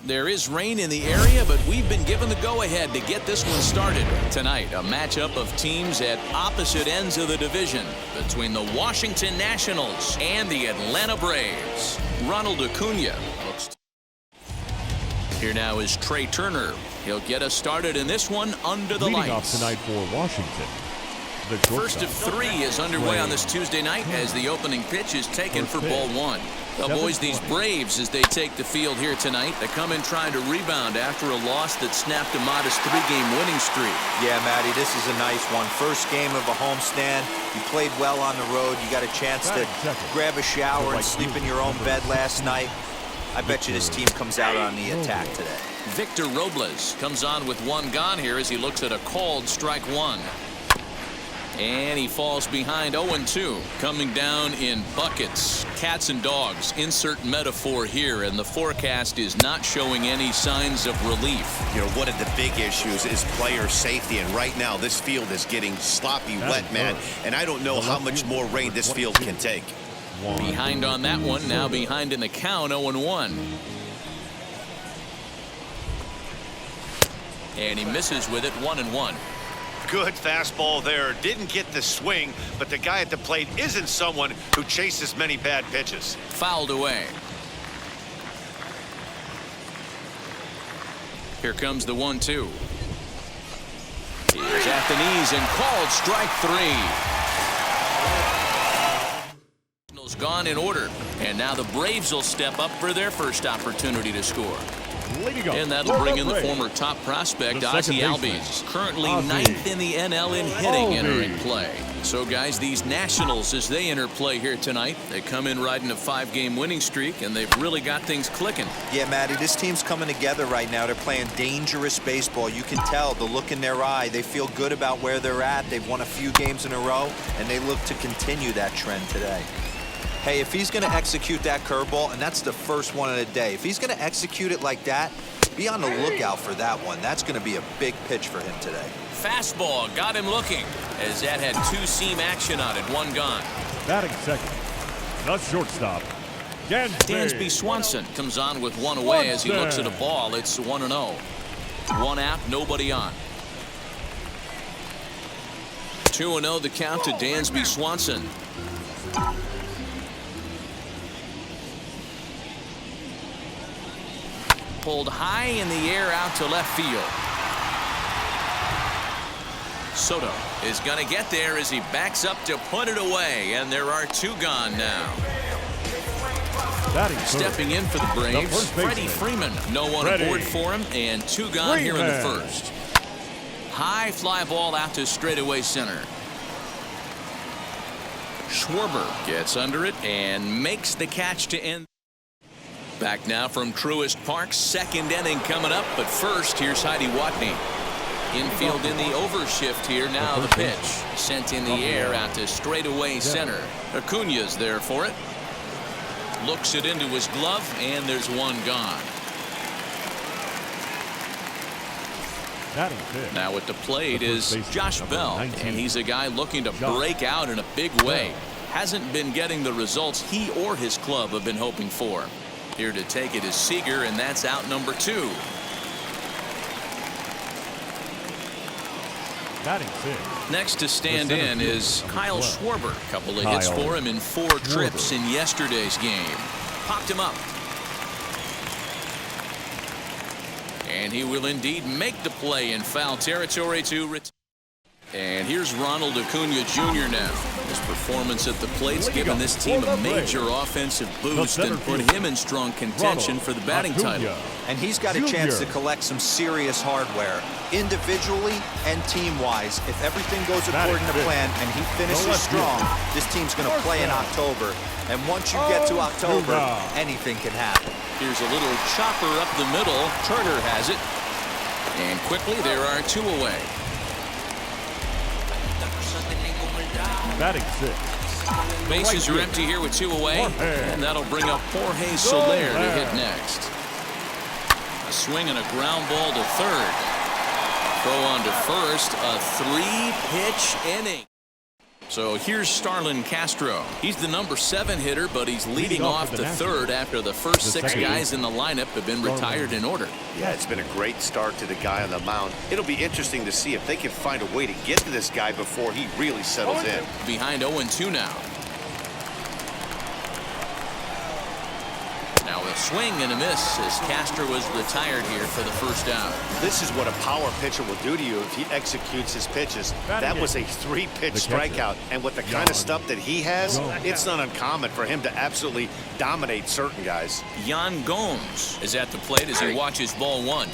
There is rain in the area, but we've been given the go-ahead to get this one started. Tonight, a matchup of teams at opposite ends of the division between the Washington Nationals and the Atlanta Braves. Ronald Acuna looks. Here now is Trey Turner. He'll get us started in this one under the Leading lights. off tonight for Washington. First of three is underway on this Tuesday night as the opening pitch is taken for ball one. The boys, these Braves, as they take the field here tonight, they come in trying to rebound after a loss that snapped a modest three-game winning streak. Yeah, Matty, this is a nice one. First game of a homestand. You played well on the road. You got a chance to grab a shower and sleep in your own bed last night. I bet you this team comes out on the attack today. Victor Robles comes on with one gone here as he looks at a called strike one. And he falls behind 0-2, coming down in buckets. Cats and dogs, insert metaphor here, and the forecast is not showing any signs of relief. You know, one of the big issues is player safety, and right now this field is getting sloppy wet, man, and I don't know how much more rain this field can take. Behind on that one, now behind in the count, 0-1. And he misses with it, 1-1. Good fastball there. Didn't get the swing, but the guy at the plate isn't someone who chases many bad pitches. Fouled away. Here comes the 1-2. He's at the knees and called strike three. Gone in order, and now the Braves will step up for their first opportunity to score. And that'll bring in the former top prospect, Ozzie Albies, currently 9th in the NL in hitting, entering play. So, guys, these Nationals, as they enter play here tonight, they come in riding a 5-game winning streak, and they've really got things clicking. Yeah, Matty, this team's coming together right now. They're playing dangerous baseball. You can tell the look in their eye. They feel good about where they're at. They've won a few games in a row, and they look to continue that trend today. Hey, if he's going to execute that curveball, and that's the first one of the day, if he's going to execute it like that, be on the lookout for that one. That's going to be a big pitch for him today. Fastball got him looking, as that had two-seam action on it, one gone. Batting second, the shortstop, Dansby Swanson comes on with one away as he looks at a ball. It's 1-0. One out, nobody on. 2-0 the count to Dansby Swanson. Pulled high in the air out to left field. Soto is going to get there as he backs up to put it away, and there are two gone now. Stepping in for the Braves, Freddie Freeman. No one aboard for him, and two gone here in the first. High fly ball out to straightaway center. Schwarber gets under it and makes the catch to end. Back now from Truist Park, second inning coming up, but first, here's Heidi Watney. Infield in the overshift here, now the pitch. Sent in the air out to straightaway center. Acuna's there for it. Looks it into his glove, and there's one gone. Now at the plate is Josh Bell, and he's a guy looking to break out in a big way. Hasn't been getting the results he or his club have been hoping for. Here to take it is Seager, and that's out number 2. Next to stand in is Kyle Schwarber. A couple of hits for him in 4 trips in yesterday's game. Popped him up. And he will indeed make the play in foul territory to return. And here's Ronald Acuna Jr. now. His performance at the plate's given this team a major offensive boost and put him in strong contention for the batting title. And he's got a chance to collect some serious hardware, individually and team-wise. If everything goes according to plan and he finishes strong, this team's going to play in October. And once you get to October, anything can happen. Here's a little chopper up the middle. Turner has it. And quickly, there are 2 away. Batting 6. Bases are empty here with 2 away, and that'll bring up Jorge Soler to hit next. A swing and a ground ball to third. Throw on to first, a 3-pitch inning. So here's Starlin Castro. He's the number 7 hitter, but he's leading off the third after the first 6 guys in the lineup have been retired in order. Yeah, it's been a great start to the guy on the mound. It'll be interesting to see if they can find a way to get to this guy before he really settles in. Behind 0-2 now. Now a swing and a miss as Castro was retired here for the first out. This is what a power pitcher will do to you if he executes his pitches. That was a 3-pitch strikeout, and with the kind of stuff that he has, it's not uncommon for him to absolutely dominate certain guys. Yan Gomes is at the plate as he watches ball 1.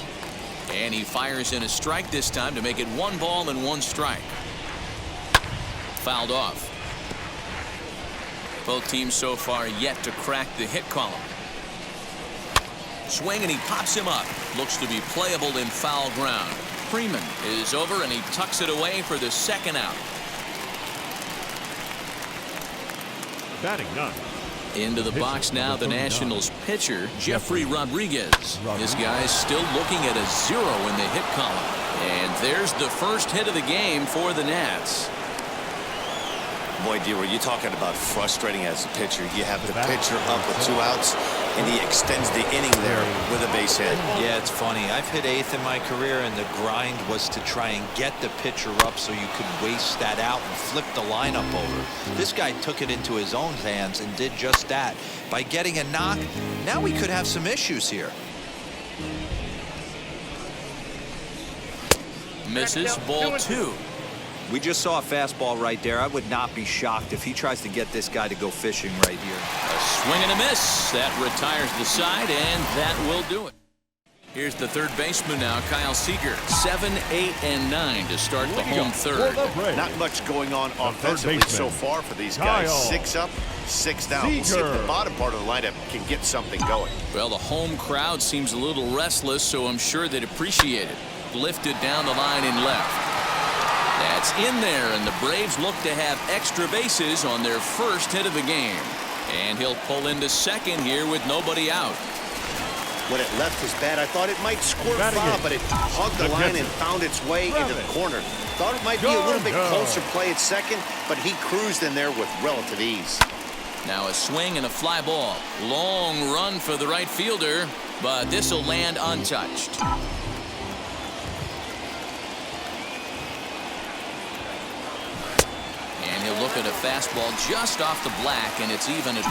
And he fires in a strike this time to make it 1 ball and 1 strike. Fouled off. Both teams so far yet to crack the hit column. Swing and he pops him up. Looks to be playable in foul ground. Freeman is over and he tucks it away for the second out. Batting 9. Into the box now, the Nationals pitcher, Jeffrey Rodriguez. This guy's still looking at a 0 in the hit column. And there's the first hit of the game for the Nats. Boy, D-Roy, you're talking about frustrating as a pitcher. You have the pitcher up with 2 outs, and he extends the inning there with a base hit. Yeah, it's funny. I've hit 8th in my career, and the grind was to try and get the pitcher up so you could waste that out and flip the lineup over. This guy took it into his own hands and did just that. By getting a knock, now we could have some issues here. Misses, ball 2. We just saw a fastball right there. I would not be shocked if he tries to get this guy to go fishing right here. A swing and a miss. That retires the side, and that will do it. Here's the third baseman now, Kyle Seager. 7, 8, and 9 to start the home third. Not much going on offensively so far for these guys. 6 up, 6 down. We'll see if the bottom part of the lineup can get something going. Well, the home crowd seems a little restless, so I'm sure they'd appreciate it. Lifted down the line in left. That's in there, and the Braves look to have extra bases on their first hit of the game. And he'll pull into second here with nobody out. When it left his bat, I thought it might squirt foul, but it hugged the line and found its way into the corner. Thought it might be a little bit closer play at second, but he cruised in there with relative ease. Now a swing and a fly ball. Long run for the right fielder, but this will land untouched. And he'll look at a fastball just off the black, and it's even at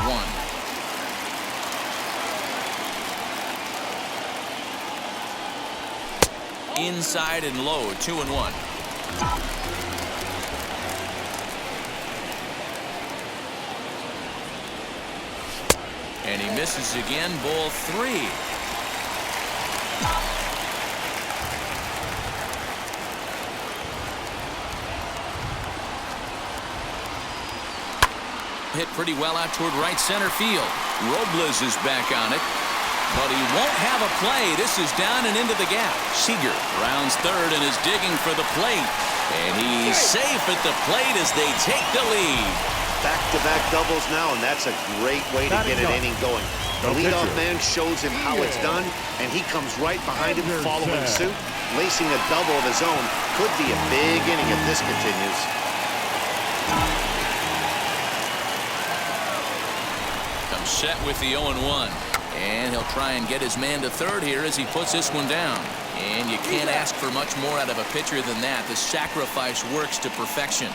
1. Inside and low, 2-1. And he misses again, ball 3. Hit pretty well out toward right center field. Robles is back on it, but he won't have a play. This is down and into the gap. Seager rounds third and is digging for the plate. And he's safe at the plate as they take the lead. Back-to-back doubles now, and that's a great way to get an inning going. The leadoff man shows him how it's done, and he comes right behind him following suit. Lacing a double of his own could be a big inning if this continues. Comes set with the 0-1. And he'll try and get his man to third here as he puts this one down. And you can't ask for much more out of a pitcher than that. The sacrifice works to perfection.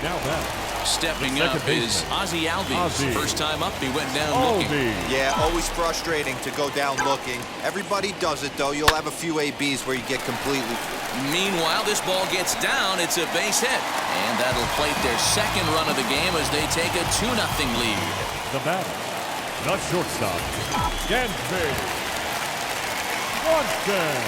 Now back. Stepping up is Ozzie Albies. First time up, he went down looking. Yeah, always frustrating to go down looking. Everybody does it, though. You'll have a few ABs where you get completely. Meanwhile, this ball gets down. It's a base hit. And that'll plate their second run of the game as they take a 2-0 lead. The batter, the shortstop, Dansby Swanson.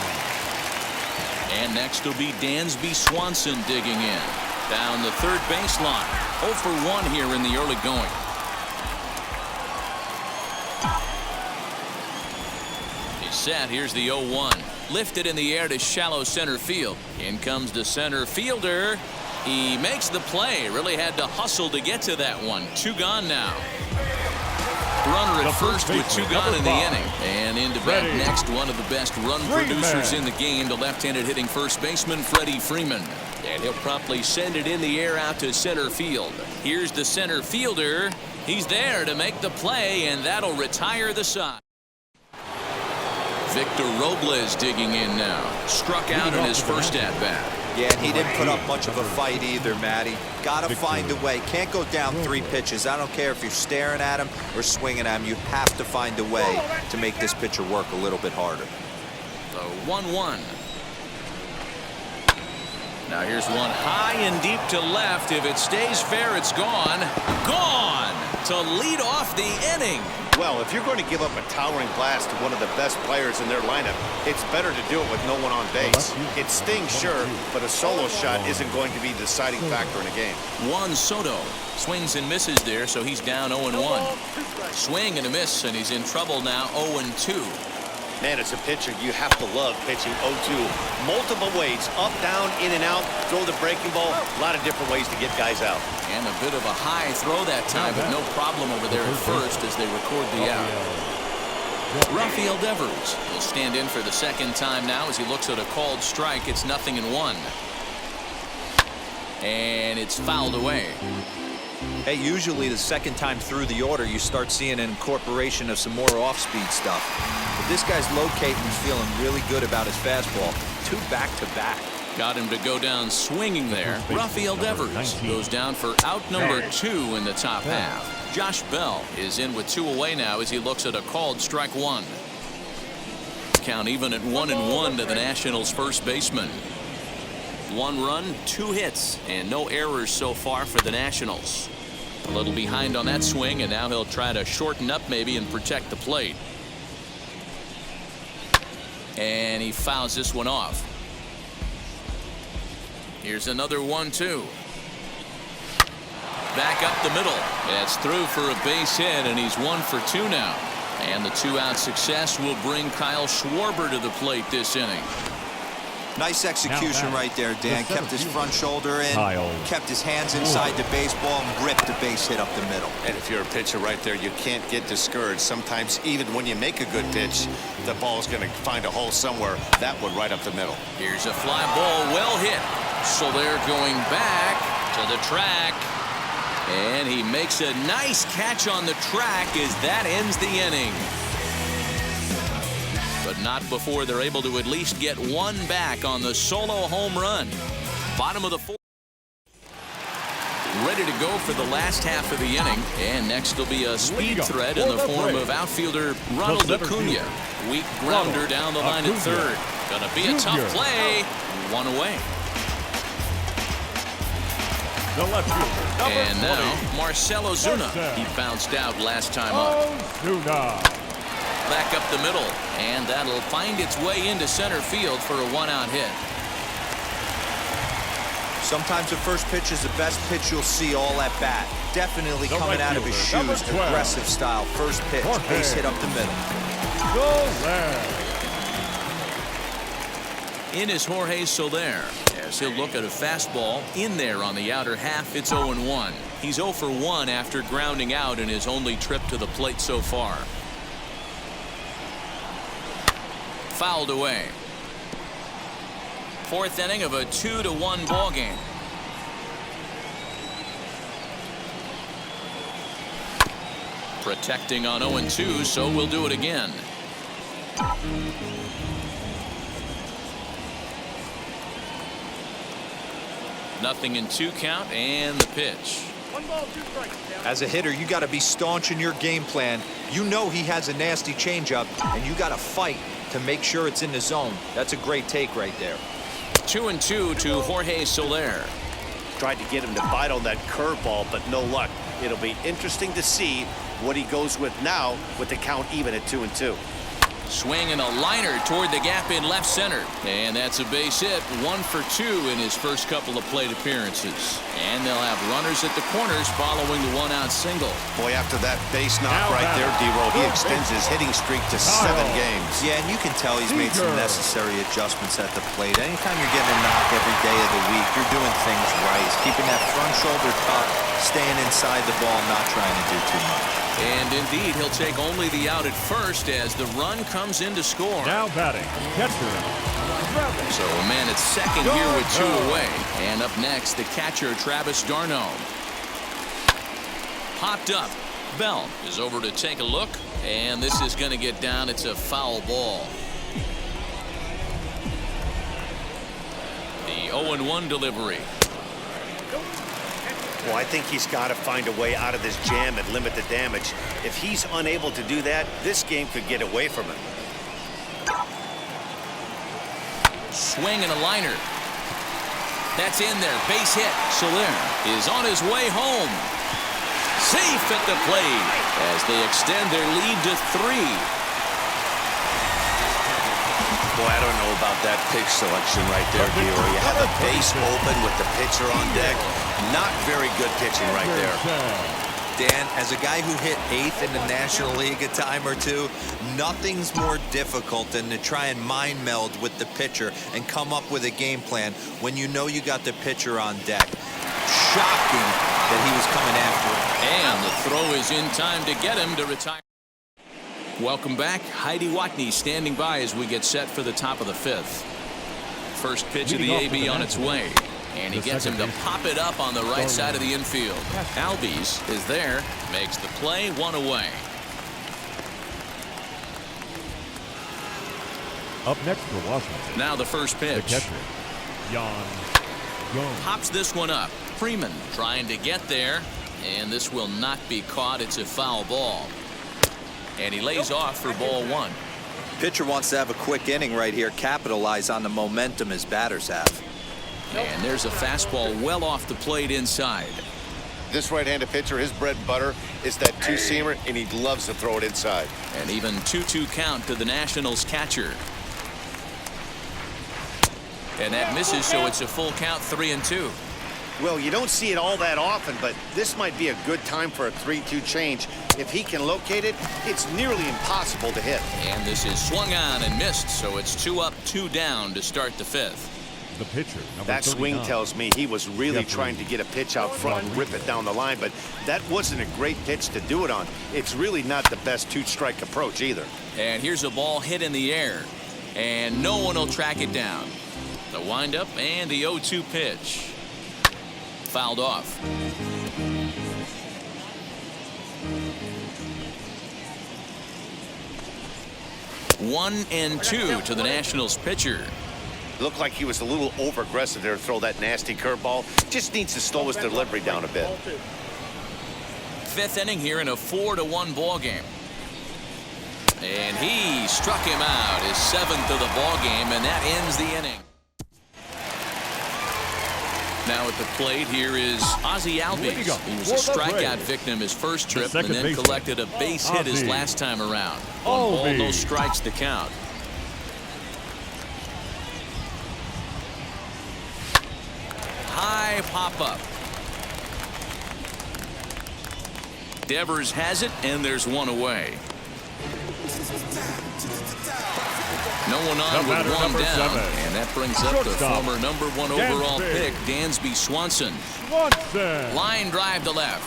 And next will be Dansby Swanson digging in. Down the third baseline. 0 for 1 here in the early going. He's set. Here's the 0-1. Lifted in the air to shallow center field. In comes the center fielder. He makes the play. Really had to hustle to get to that one. 2 gone now. runner The at first with two baseman, gone in number the 5. inning. And into bat Ready. next, one of the best run producers in the game, the left-handed hitting first baseman, Freddie Freeman. And he'll promptly send it in the air out to center field. Here's the center fielder. He's there to make the play, and that'll retire the side. Victor Robles digging in now. Struck out in his first at-bat. Yeah, and he didn't put up much of a fight either, Matty. Gotta find a way. Can't go down 3 pitches. I don't care if you're staring at him or swinging at him. You have to find a way to make this pitcher work a little bit harder. The 1-1. Now here's one high and deep to left. If it stays fair, it's gone. Gone to lead off the inning. Well, if you're going to give up a towering blast to one of the best players in their lineup, it's better to do it with no one on base. It stings, sure, but a solo shot isn't going to be the deciding factor in a game. Juan Soto swings and misses there, so he's down 0-1. Swing and a miss, and he's in trouble now, 0-2. Man, as a pitcher, you have to love pitching 0-2. Multiple ways, up, down, in and out, throw the breaking ball. A lot of different ways to get guys out. And a bit of a high throw that time, but no problem over there at first as they record the out. Rafael Devers will stand in for the second time now as he looks at a called strike. It's 0-1. And it's fouled away. Hey, usually the second time through the order, you start seeing an incorporation of some more off-speed stuff. But this guy's locating and feeling really good about his fastball. 2 back-to-back. Got him to go down swinging there. Rafael Devers goes down for out number 2 in the top half. Josh Bell is in with 2 away now as he looks at a called strike 1. Count even at 1-1 to the Nationals' first baseman. 1 run, 2 hits, and no errors so far for the Nationals. A little behind on that swing, and now he'll try to shorten up maybe and protect the plate. And he fouls this one off. Here's another 1-2. Back up the middle. That's through for a base hit, and he's 1 for 2 now. And the 2-out success will bring Kyle Schwarber to the plate this inning. Nice execution right there, Dan. Kept his front shoulder in, kept his hands inside the baseball, and ripped the base hit up the middle. And if you're a pitcher right there, you can't get discouraged. Sometimes even when you make a good pitch, the ball's going to find a hole somewhere. That one right up the middle. Here's a fly ball, well hit. So they're going back to the track. And he makes a nice catch on the track as that ends the inning. But not before they're able to at least get 1 back on the solo home run. Bottom of the 4th. Ready to go for the last half of the inning. And next will be a speed threat in the form of outfielder Ronald Acuna. Weak grounder down the line at third. Gonna be a tough play. 1 away. The left fielder, And now Marcell Ozuna. He bounced out last time up. Ozuna. Back up the middle, and that'll find its way into center field for a 1-out hit. Sometimes the first pitch is the best pitch you'll see all at bat. Definitely coming out of his shoes. Aggressive style. First pitch. Base hit up the middle. In is Jorge Soler as he'll look at a fastball in there on the outer half. It's 0-1. He's 0 for 1 after grounding out in his only trip to the plate so far. Fouled away. 4th inning of a 2-1 ball game. Protecting on 0-2, so we'll do it again. Nothing in 2 count, and the pitch. 1 ball, 2 strikes. As a hitter, you got to be staunch in your game plan. You know he has a nasty changeup, and you got to fight to make sure it's in the zone. That's a great take right there. 2-2 to Jorge Soler. Tried to get him to bite on that curveball, but no luck. It'll be interesting to see what he goes with now with the count even at 2-2. Swing and a liner toward the gap in left center. And that's a base hit. 1 for 2 in his first couple of plate appearances. And they'll have runners at the corners following the 1-out single. Boy, after that base knock right there, D-Roll, he extends his hitting streak to 7 games. Yeah, and you can tell he's made some necessary adjustments at the plate. Anytime you're getting a knock every day of the week, you're doing things right. He's keeping that front shoulder tucked, staying inside the ball, not trying to do too much. And indeed, he'll take only the out at first as the run comes in to score. Now batting, catcher, Travis. So a man at second here with 2 away. And up next, the catcher, Travis d'Arnaud. Popped up. Bell is over to take a look. And this is going to get down. It's a foul ball. The 0-1 delivery. Well, I think he's got to find a way out of this jam and limit the damage. If he's unable to do that, this game could get away from him. Swing and a liner. That's in there. Base hit. Soler is on his way home. Safe at the plate as they extend their lead to 3. Boy, I don't know about that pitch selection right there, Gio. You have a base open with the pitcher on deck. Not very good pitching right there. Dan, as a guy who hit 8th in the National League a time or two, nothing's more difficult than to try and mind meld with the pitcher and come up with a game plan when you know you got the pitcher on deck. Shocking that he was coming after him. And the throw is in time to get him to retire. Welcome back. Heidi Watney standing by as we get set for the top of the 5th. First pitch of the AB on its way. And he gets him to pop it up on the right side of the infield. Albies is there. Makes the play. 1 away. Up next for Washington. Now the first The pitch. catcher, Young. Pops this one up. Freeman trying to get there. And this will not be caught. It's a foul ball. And he lays off for ball 1. Pitcher wants to have a quick inning right here, capitalize on the momentum his batters have. And there's a fastball well off the plate inside. This right-handed pitcher, his bread and butter is that two-seamer, and he loves to throw it inside. And even 2-2 count to the Nationals catcher. And that misses, so it's a full count, 3-2. Well, you don't see it all that often, but this might be a good time for a 3-2 change. If he can locate it, it's nearly impossible to hit. And this is swung on and missed, so it's 2 up, 2 down to start the 5th. The pitcher, number That swing 39. tells me he was really trying to get a pitch out front and rip it down the line, but that wasn't a great pitch to do it on. It's really not the best 2-strike approach either. And here's a ball hit in the air. And no one will track it down. The windup and the 0-2 pitch. Fouled off. One and 2 to the Nationals pitcher. Looked like he was a little over-aggressive there to throw that nasty curveball. Just needs to slow his delivery down a bit. 5th inning here in a 4-1 ball game. And he struck him out, his 7th of the ball game, and that ends the inning. Now at the plate here is Ozzie Albies. He was a strikeout victim his first trip and then collected a base hit his last time around. 1 ball, no strikes to count. High pop-up. Devers has it, and there's 1 away. No one on with 1 down, and that brings up the former number 1 overall pick, Dansby Swanson. Line drive to left.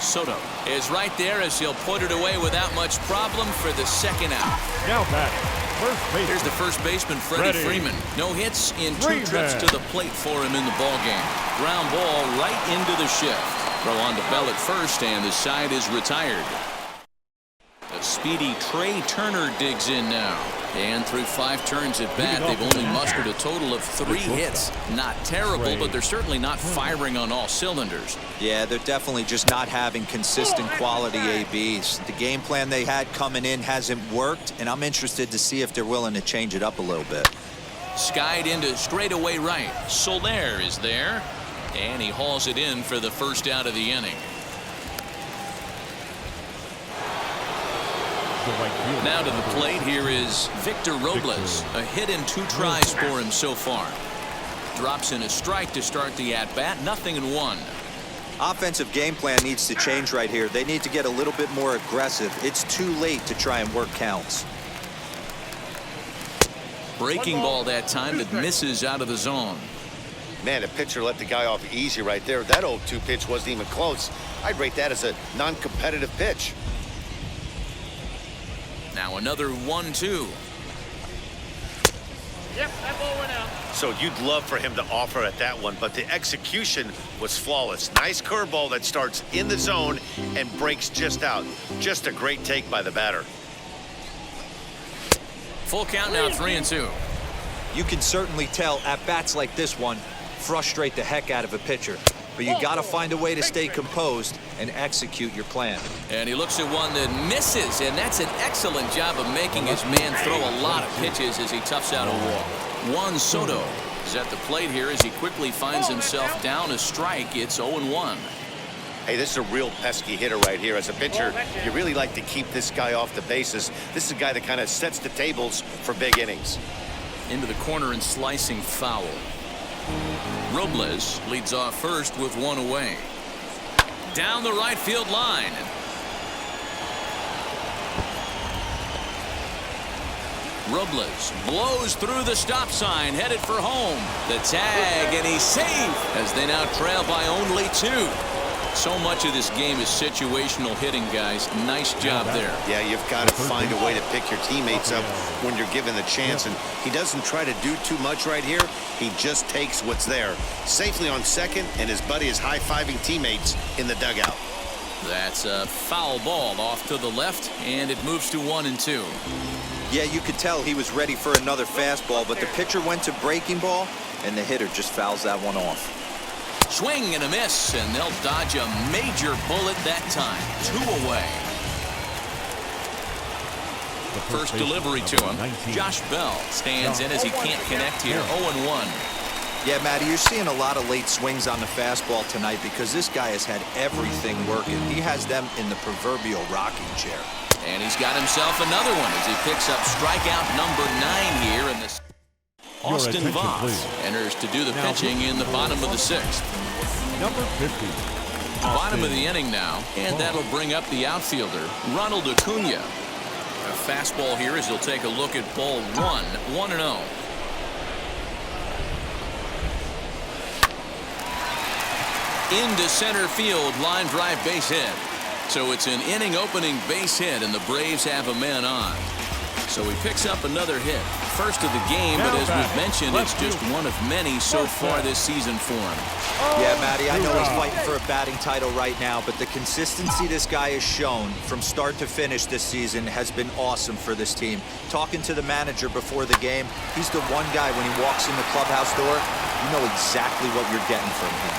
Soto is right there as he'll put it away without much problem for the 2nd out. Now batting, first baseman. Here's the first baseman, Freddie Freeman. No hits in 2 trips to the plate for him in the ballgame. Ground ball right into the shift. Throw on to Bell at first, and the side is retired. A speedy Trey Turner digs in now. And through 5 turns at bat, they've only mustered a total of 3 hits. Not terrible, but they're certainly not firing on all cylinders. Yeah, they're definitely just not having consistent quality ABs. The game plan they had coming in hasn't worked, and I'm interested to see if they're willing to change it up a little bit. Skied into straightaway right. Soler is there, and he hauls it in for the first out of the inning. Now to the plate here is Victor Robles. A hit in 2 tries for him so far. Drops in a strike to start the at-bat. 0-1. Offensive game plan needs to change right here. They need to get a little bit more aggressive. It's too late to try and work counts. Breaking ball that time that misses out of the zone. Man, the pitcher let the guy off easy right there. That 0-2 pitch wasn't even close. I'd rate that as a non-competitive pitch. Now another 1-2. Yep, that ball went out. So you'd love for him to offer at that one, but the execution was flawless. Nice curveball that starts in the zone and breaks just out. Just a great take by the batter. Full count now, 3-2. You can certainly tell at bats like this one frustrate the heck out of a pitcher. But you got to find a way to stay composed and execute your plan. And he looks at one that misses, and that's an excellent job of making his man throw a lot of pitches as he toughs out a walk. Juan Soto is at the plate here as he quickly finds himself down a strike. It's 0-1. Hey, this is a real pesky hitter right here. As a pitcher, you really like to keep this guy off the bases. This is a guy that kind of sets the tables for big innings. Into the corner and slicing foul. Robles leads off first with one away. Down the right field line. Robles blows through the stop sign, headed for home. The tag, and he's safe as they now trail by only 2. So much of this game is situational hitting, guys. Nice job there. Yeah, you've got to find a way to pick your teammates up when you're given the chance, and he doesn't try to do too much right here. He just takes what's there. Safely on second, and his buddy is high-fiving teammates in the dugout. That's a foul ball off to the left, and it moves to 1-2. Yeah, you could tell he was ready for another fastball, but the pitcher went to breaking ball, and the hitter just fouls that one off. Swing and a miss, and they'll dodge a major bullet that time. 2 away. First delivery to him. Josh Bell stands in as he can't connect here. 0-1. Yeah, Matty, you're seeing a lot of late swings on the fastball tonight because this guy has had everything working. He has them in the proverbial rocking chair. And he's got himself another one as he picks up strikeout number 9 here in this. Austin Voss enters to do the pitching in the bottom of the 6th. Number 50. Bottom of the inning now, and that'll bring up the outfielder, Ronald Acuna. A fastball here as he'll take a look at ball 1, 1-0. Into center field, line drive base hit. So it's an inning opening base hit, and the Braves have a man on. So he picks up another hit. First of the game, but as we've mentioned, it's just one of many so far this season for him. Yeah, Matty, I know he's fighting for a batting title right now, but the consistency this guy has shown from start to finish this season has been awesome for this team. Talking to the manager before the game, he's the one guy when he walks in the clubhouse door, you know exactly what you're getting from him.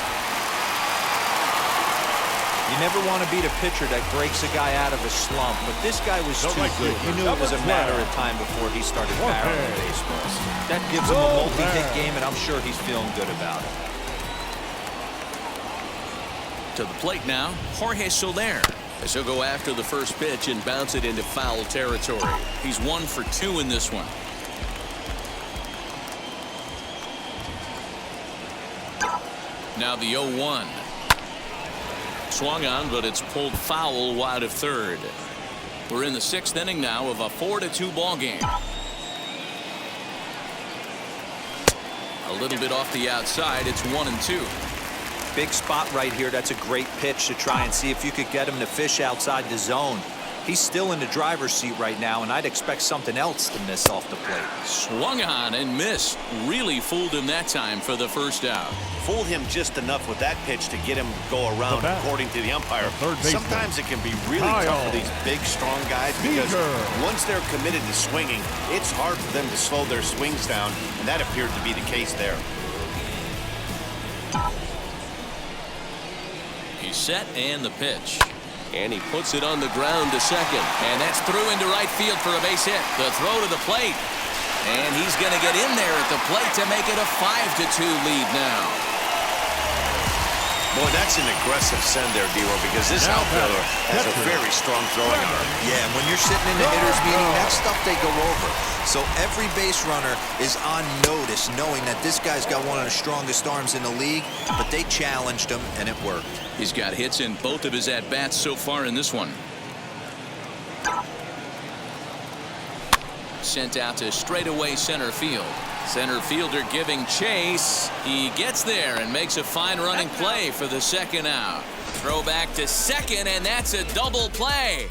You never want to beat a pitcher that breaks a guy out of a slump, but this guy was too good. He knew it was a matter of time before he started barreling baseballs. That gives him a multi-hit game, and I'm sure he's feeling good about it. To the plate now, Jorge Soler, as he'll go after the first pitch and bounce it into foul territory. He's 1 for 2 in this one. Now the 0-1. Swung on, but it's pulled foul wide of third. We're in the 6th inning now of a 4-2 ball game. A little bit off the outside. It's 1-2. Big spot right here. That's a great pitch to try and see if you could get him to fish outside the zone. He's still in the driver's seat right now, and I'd expect something else to miss off the plate. Swung on and missed. Really fooled him that time for the first out. Fooled him just enough with that pitch to get him go around, according to the umpire. Sometimes it can be really tough for these big, strong guys because once they're committed to swinging, it's hard for them to slow their swings down, and that appeared to be the case there. He's set, and the pitch. And he puts it on the ground to second. And that's through into right field for a base hit. The throw to the plate. And he's going to get in there at the plate to make it a 5-2 lead now. Boy, that's an aggressive send there, D-Roll, because this outfielder has a very strong throwing arm. Yeah, and when you're sitting in the hitter's meeting, that's stuff they go over. So every base runner is on notice, knowing that this guy's got one of the strongest arms in the league, but they challenged him, and it worked. He's got hits in both of his at-bats so far in this one. Sent out to straightaway center field. Center fielder giving chase. He gets there and makes a fine running play for the second out. Throw back to second, and that's a double play.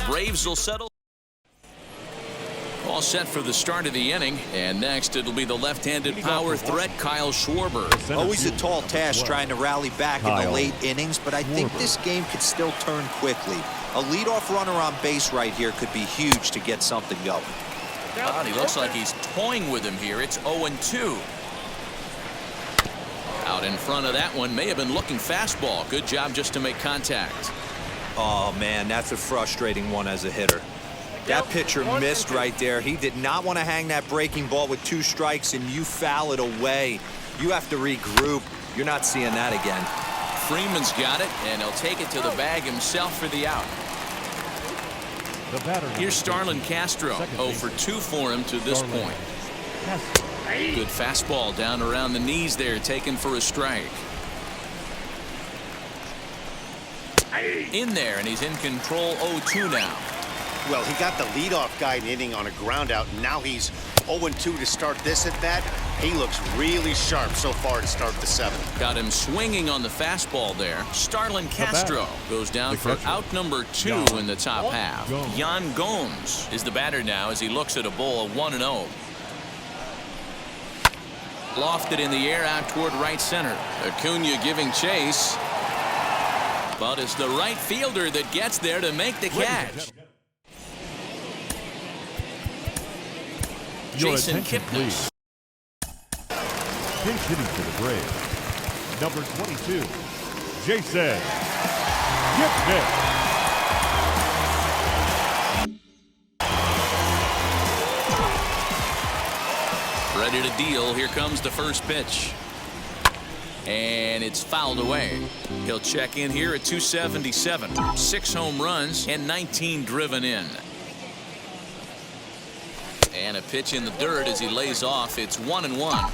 Braves will settle. All set for the start of the inning, and next it'll be the left-handed power threat Kyle Schwarber. Always a tall task trying to rally back in the late innings, but I think this game could still turn quickly. A leadoff runner on base right here could be huge to get something going. God, he looks like he's toying with him here. It's 0-2. Out in front of that one, may have been looking fastball. Good job just to make contact. Oh, man, that's a frustrating one as a hitter. That pitcher missed right there. He did not want to hang that breaking ball with 2 strikes, and you foul it away. You have to regroup. You're not seeing that again. Freeman's got it, and he'll take it to the bag himself for the out. Here's Starlin Castro. 0 for 2 for him to this point. Good fastball down around the knees there, taken for a strike. In there, and he's in control. 0-2 now. Well, he got the leadoff guy in inning on a ground out, and now he's 0-2 to start this at bat. He looks really sharp so far to start the 7th. Got him swinging on the fastball there. Starlin Castro goes down for out number 2 in the top half. Yan Gomes is the batter now as he looks at a bowl of 1-0. Lofted in the air out toward right center. Acuna giving chase. But it's the right fielder that gets there to make the catch. Jason Kipnis. Pinch hitting for the Braves. Number 22, Jason Kipnis. Ready to deal. Here comes the first pitch. And it's fouled away. He'll check in here at 277. 6 home runs and 19 driven in. And a pitch in the dirt as he lays off. It's 1-1.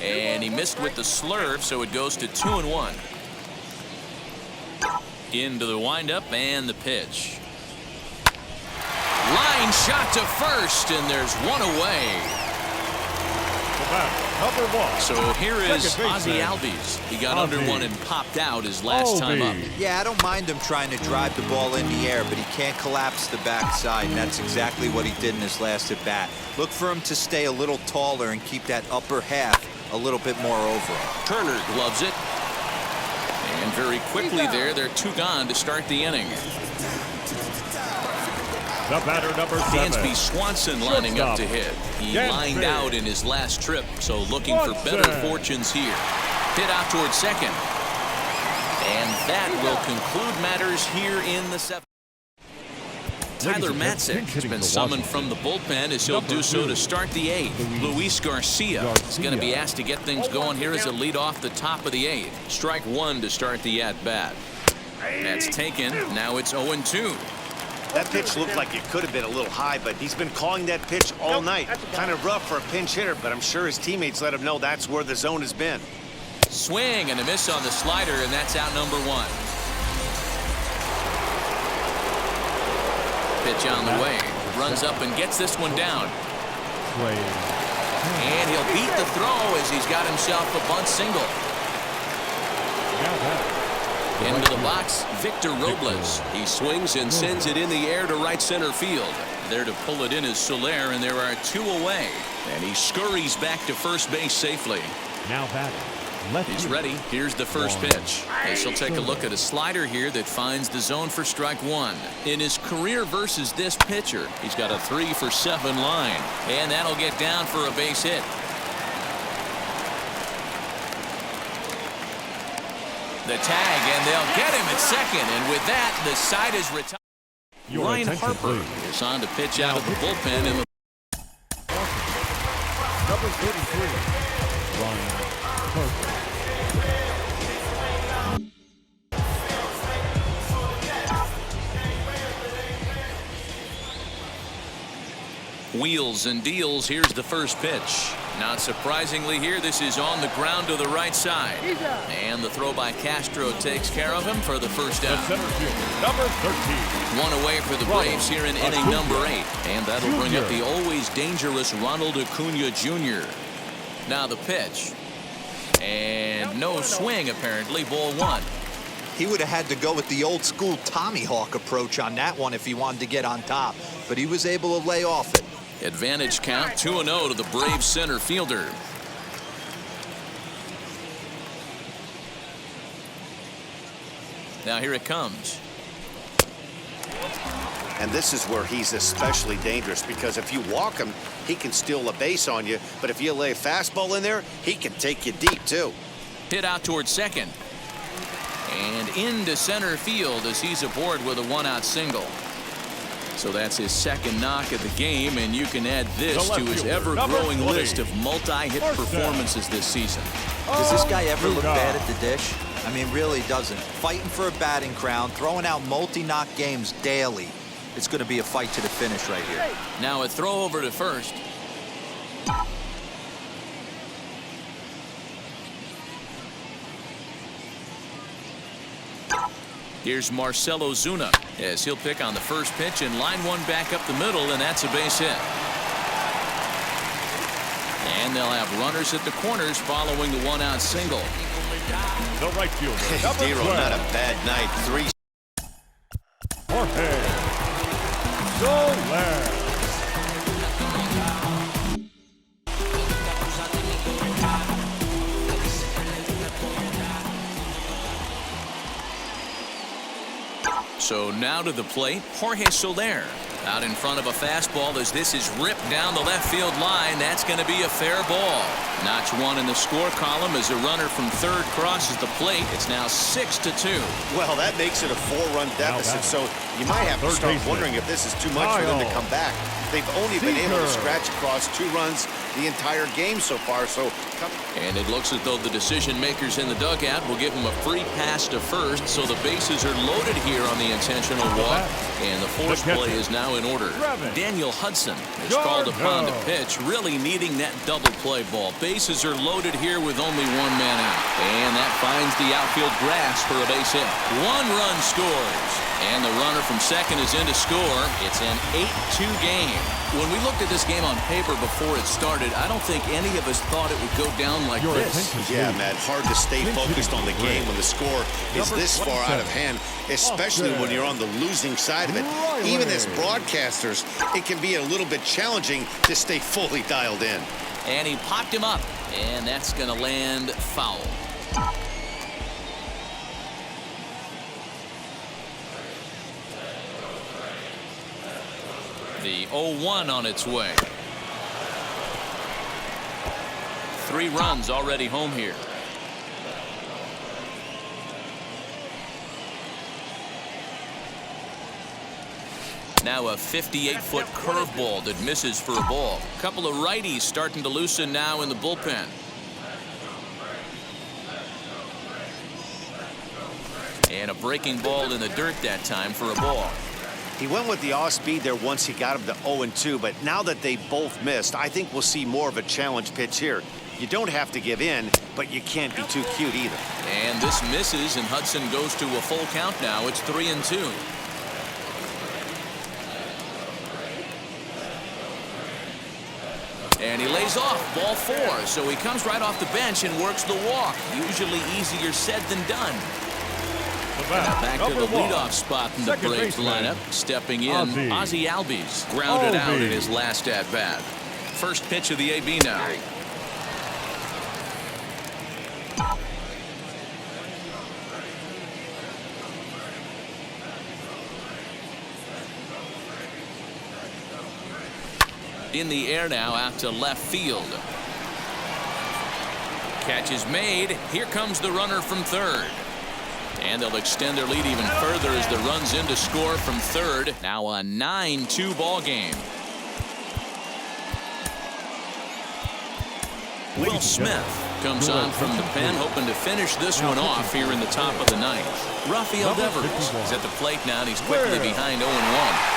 And he missed with the slurve, so it goes to 2-1. Into the windup and the pitch. Line shot to first, and there's one away. Number 1. So here is Ozzie Albies. He got under one and popped out his last time up. Yeah, I don't mind him trying to drive the ball in the air, but he can't collapse the backside, and that's exactly what he did in his last at bat. Look for him to stay a little taller and keep that upper half a little bit more over him. Turner gloves it. And very quickly there, they're 2 gone to start the inning. The batter, number 7. Dansby Swanson lining up to hit. He lined out in his last trip, so looking for better fortunes here. Hit out toward second. And that will conclude matters here in the 7th. Tyler Matzek has been summoned from the bullpen as he'll do so to start the 8th. Luis Garcia is going to be asked to get things going here as a lead off the top of the 8th. Strike 1 to start the at-bat. That's taken. Now it's 0-2. That pitch looked like it could have been a little high, but he's been calling that pitch all night. Kind of rough for a pinch hitter, but I'm sure his teammates let him know that's where the zone has been. Swing and a miss on the slider, and that's out number 1. Pitch on the way. Runs up and gets this one down. And he'll beat the throw as he's got himself a bunt single. Into the box, Victor Robles. He swings and sends it in the air to right center field. There to pull it in is Soler, and there are 2 away. And he scurries back to first base safely. Now batting. He's ready. Here's the first pitch. As he'll take a look at a slider here that finds the zone for strike 1. In his career versus this pitcher, he's got a 3 for 7 line. And that'll get down for a base hit. The tag, and they'll get him at second. And with that, the side is retired. Ryan Harper is on to pitch out of the bullpen in the number 33, Ryan Harper. Wheels and deals. Here's the first pitch. Not surprisingly here, this is on the ground to the right side. And the throw by Castro takes care of him for the first down. The center fielder, number 13. One away for the Braves here in inning number 8. And that'll bring up the always dangerous Ronald Acuna Jr. Now the pitch. And no swing, apparently. Ball 1. He would have had to go with the old school Tommy Hawk approach on that one if he wanted to get on top. But he was able to lay off it. Advantage count 2-0 to the Braves center fielder. Now here it comes. And this is where he's especially dangerous, because if you walk him, he can steal a base on you. But if you lay a fastball in there, he can take you deep, too. Hit out towards second. And into center field as he's aboard with a one-out single. So that's his second knock of the game, and you can add this to his ever-growing list of multi-hit performances this season. Does this guy ever look bad at the dish? I mean, really doesn't. Fighting for a batting crown, throwing out multi-knock games daily. It's going to be a fight to the finish right here. Now a throw over to first. Here's Marcell Ozuna as he'll pick on the first pitch and line one back up the middle, and that's a base hit. And they'll have runners at the corners following the one-out single. The right fielder, number Dero, 12. not a bad night. 3. Jorge Soler. So now to the plate, Jorge Soler. Out in front of a fastball as this is ripped down the left field line. That's going to be a fair ball. Notch one in the score column as a runner from third crosses the plate. It's now 6-2. Well, that makes it a 4-run deficit, so you might have to start wondering if this is too much for them to come back. They've only been able to scratch across 2 runs the entire game so far. And it looks as though the decision makers in the dugout will give him a free pass to first, so the bases are loaded here on the intentional walk, and the force play is now in order. Daniel Hudson is called upon to pitch, really needing that double play ball. Bases are loaded here with only 1 man out, and that finds the outfield grass for a base hit. 1 run scores, and the runner from second is in to score. It's an 8-2 game. When we looked at this game on paper before it started, I don't think any of us thought it would go down like this. Yeah, Matt, hard to stay focused on the game when the score is this far out of hand, especially when you're on the losing side of it. Even as broadcasters, it can be a little bit challenging to stay fully dialed in. And he popped him up, and that's going to land foul. The 0-1 on its way. 3 runs already home here. Now a 58-foot curveball that misses for a ball. A couple of righties starting to loosen now in the bullpen. And a breaking ball in the dirt that time for a ball. He went with the off-speed there once he got him to 0-2, but now that they both missed, I think we'll see more of a challenge pitch here. You don't have to give in, but you can't be too cute either. And this misses, and Hudson goes to a full count now. It's 3-2. And he lays off, ball 4, so he comes right off the bench and works the walk. Usually easier said than done. Back to the leadoff spot in the Braves lineup. Stepping in, Ozzie Albies grounded out in his last at-bat. First pitch of the AB now. In the air now out to left field. Catch is made. Here comes the runner from third. And they'll extend their lead even further as the run's in to score from third. Now a 9-2 ball game. Will Smith comes on from the pen, hoping to finish this one off here in the top of the 9th. Rafael Devers is at the plate now, and he's quickly behind 0-1.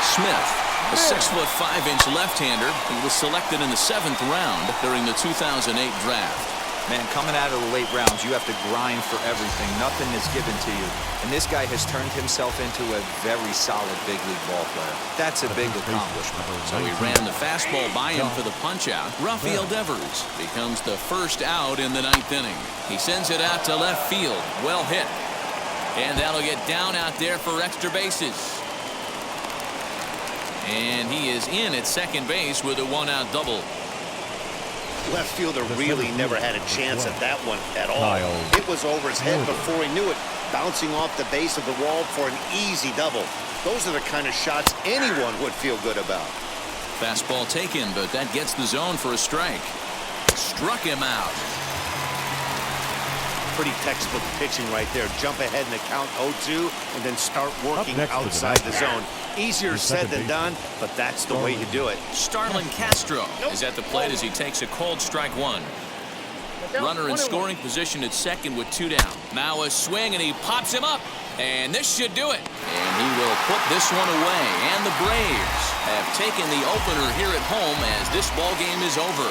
Smith A 6'5" left-hander who was selected in the 7th round during the 2008 draft. Man, coming out of the late rounds, you have to grind for everything. Nothing is given to you. And this guy has turned himself into a very solid big league ball player. That's a big accomplishment. So he ran the fastball by him for the punch-out. Rafael Devers becomes the first out in the 9th inning. He sends it out to left field. Well hit. And that'll get down out there for extra bases. And he is in at second base with a 1-out double. Left fielder really never had a chance at that one at all. It was over his head before he knew it, bouncing off the base of the wall for an easy double. Those are the kind of shots anyone would feel good about. Fastball taken, but that gets the zone for a strike. Struck him out. Pretty textbook pitching right there. Jump ahead in the count 0-2 and then start working outside the zone. Easier said than done, but that's the way you do it. Starlin Castro is at the plate as he takes a cold strike 1. Runner in scoring position at second with 2 down. Now a swing and he pops him up. And this should do it. And he will put this one away. And the Braves have taken the opener here at home as this ball game is over.